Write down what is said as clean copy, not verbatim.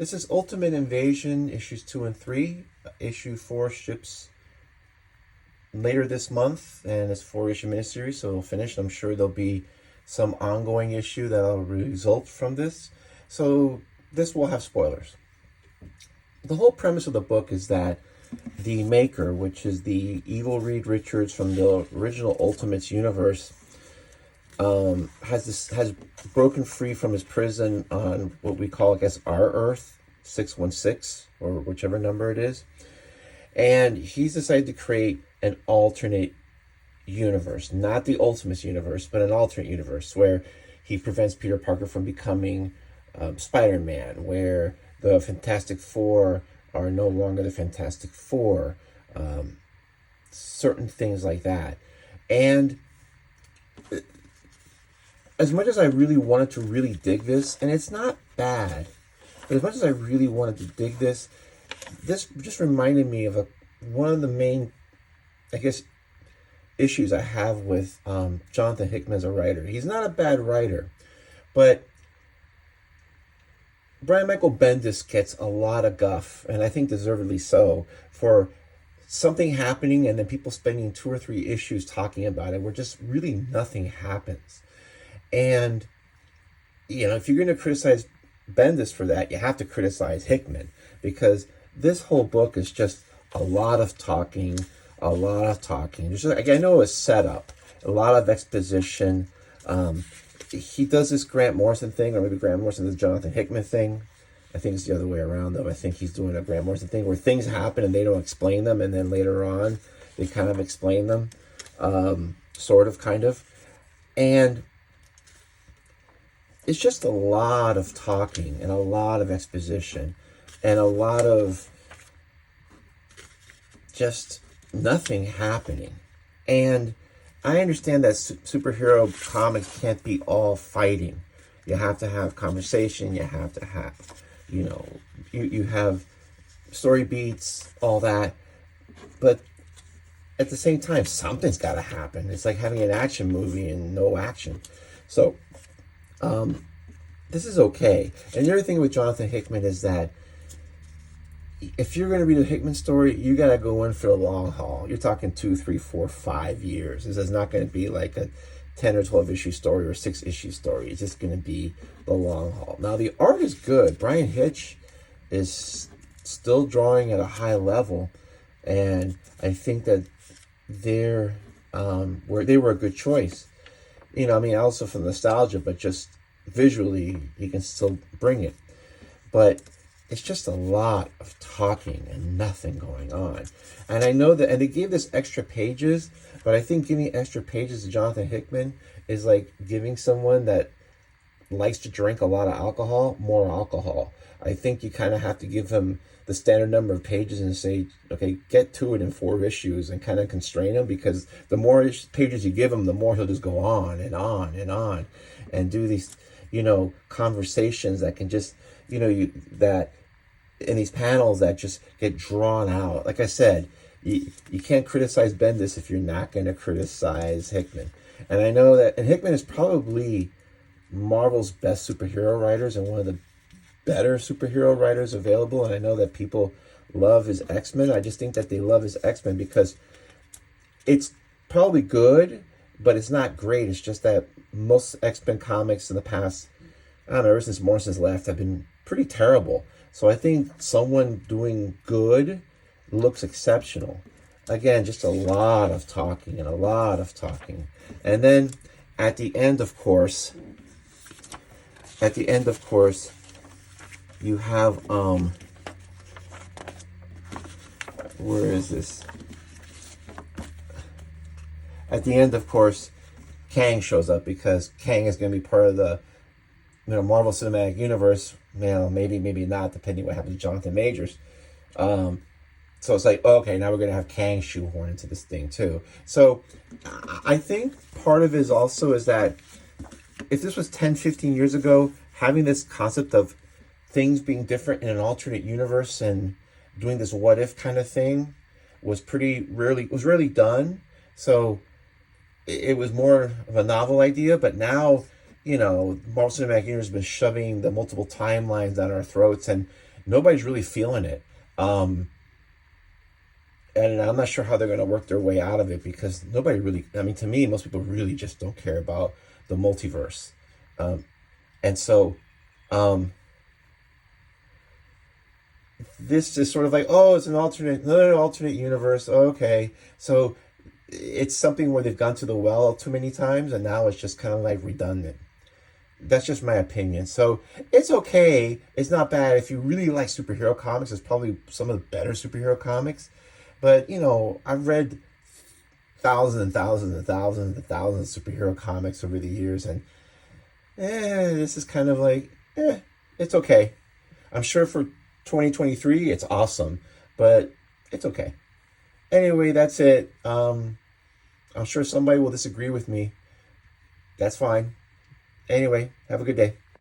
This is Ultimate Invasion, issues 2 and 3. Issue 4 ships later this month, and it's a 4-issue miniseries, so it'll finish. I'm sure there'll be some ongoing issue that'll result from this. So this will have spoilers. The whole premise of the book is that the Maker, which is the evil Reed Richards from the original Ultimates universe, has broken free from his prison on what we call, I guess, our Earth 616, or whichever number it is, and he's decided to create an alternate universe, not the Ultimates universe, but an alternate universe where he prevents Peter Parker from becoming Spider-Man, where the Fantastic Four are no longer the Fantastic Four, certain things like that. And as much as I really wanted to really dig this, and it's not bad, but as much as I really wanted to dig this just reminded me of one of the main, I guess, issues I have with Jonathan Hickman as a writer. He's not a bad writer, but Brian Michael Bendis gets a lot of guff, and I think deservedly so, for something happening and then people spending 2 or 3 issues talking about it where just really nothing happens. And, if you're going to criticize Bendis for that, you have to criticize Hickman, because this whole book is just a lot of talking. Just, I know it's set up, a lot of exposition. He does this Grant Morrison thing, or maybe Grant Morrison does the Jonathan Hickman thing. I think it's the other way around, though. I think he's doing a Grant Morrison thing where things happen and they don't explain them, and then later on they kind of explain them, sort of, kind of. And it's just a lot of talking and a lot of exposition and a lot of just nothing happening. And I understand that superhero comics can't be all fighting. You have to have conversation. You have to have, you have story beats, all that. But at the same time, something's got to happen. It's like having an action movie and no action. So this is okay. And the other thing with Jonathan Hickman is that if you're going to read a Hickman story, you got to go in for the long haul. You're talking 2, 3, 4, 5 years. This is not going to be like a 10 or 12 issue story or a 6 issue story. It's just going to be the long haul. Now, the art is good. Bryan Hitch is still drawing at a high level, and I think that they were a good choice. Also for nostalgia, but just visually, you can still bring it. But it's just a lot of talking and nothing going on. And I know that, and they gave this extra pages, but I think giving extra pages to Jonathan Hickman is like giving someone that likes to drink a lot of alcohol more alcohol. I think you kind of have to give him the standard number of pages and say, okay, get to it in 4 issues, and kind of constrain him, because the more pages you give him, the more he'll just go on and on and on and do these, conversations that can just, that in these panels that just get drawn out. Like I said, you can't criticize Bendis if you're not going to criticize Hickman. And I know that, and Hickman is probably Marvel's best superhero writers and one of the better superhero writers available. And I know that people love his X-Men. I just think that they love his X-Men because it's probably good, but it's not great. It's just that most X-Men comics in the past, I don't know, ever since Morrison's left, have been pretty terrible. So I think someone doing good looks exceptional. Again, just a lot of talking and a lot of talking. And then at the end, of course, you have, where is this? At the end, of course, Kang shows up, because Kang is going to be part of the Marvel Cinematic Universe. Maybe not, depending what happens to Jonathan Majors. So it's like, okay, now we're going to have Kang shoehorn into this thing too. So I think part of it is that if this was 10, 15 years ago, having this concept of things being different in an alternate universe and doing this what if kind of thing was rarely done. So it was more of a novel idea, but now, Marvel Cinematic Universe has been shoving the multiple timelines down our throats, and Nobody's really feeling it. And I'm not sure how they're going to work their way out of it, because nobody really, I mean, to me, most people really just don't care about the multiverse. Um, and so um, this is sort of like, oh, it's an another alternate universe. Okay. So it's something where they've gone to the well too many times, and now it's just kind of like redundant. That's just my opinion. So it's okay. It's not bad. If you really like superhero comics, it's probably some of the better superhero comics. But, I've read thousands and thousands and thousands and thousands of superhero comics over the years, and this is kind of like, it's okay. I'm sure for 2023, it's awesome, but it's okay. Anyway, that's it. I'm sure somebody will disagree with me. That's fine. Anyway, have a good day.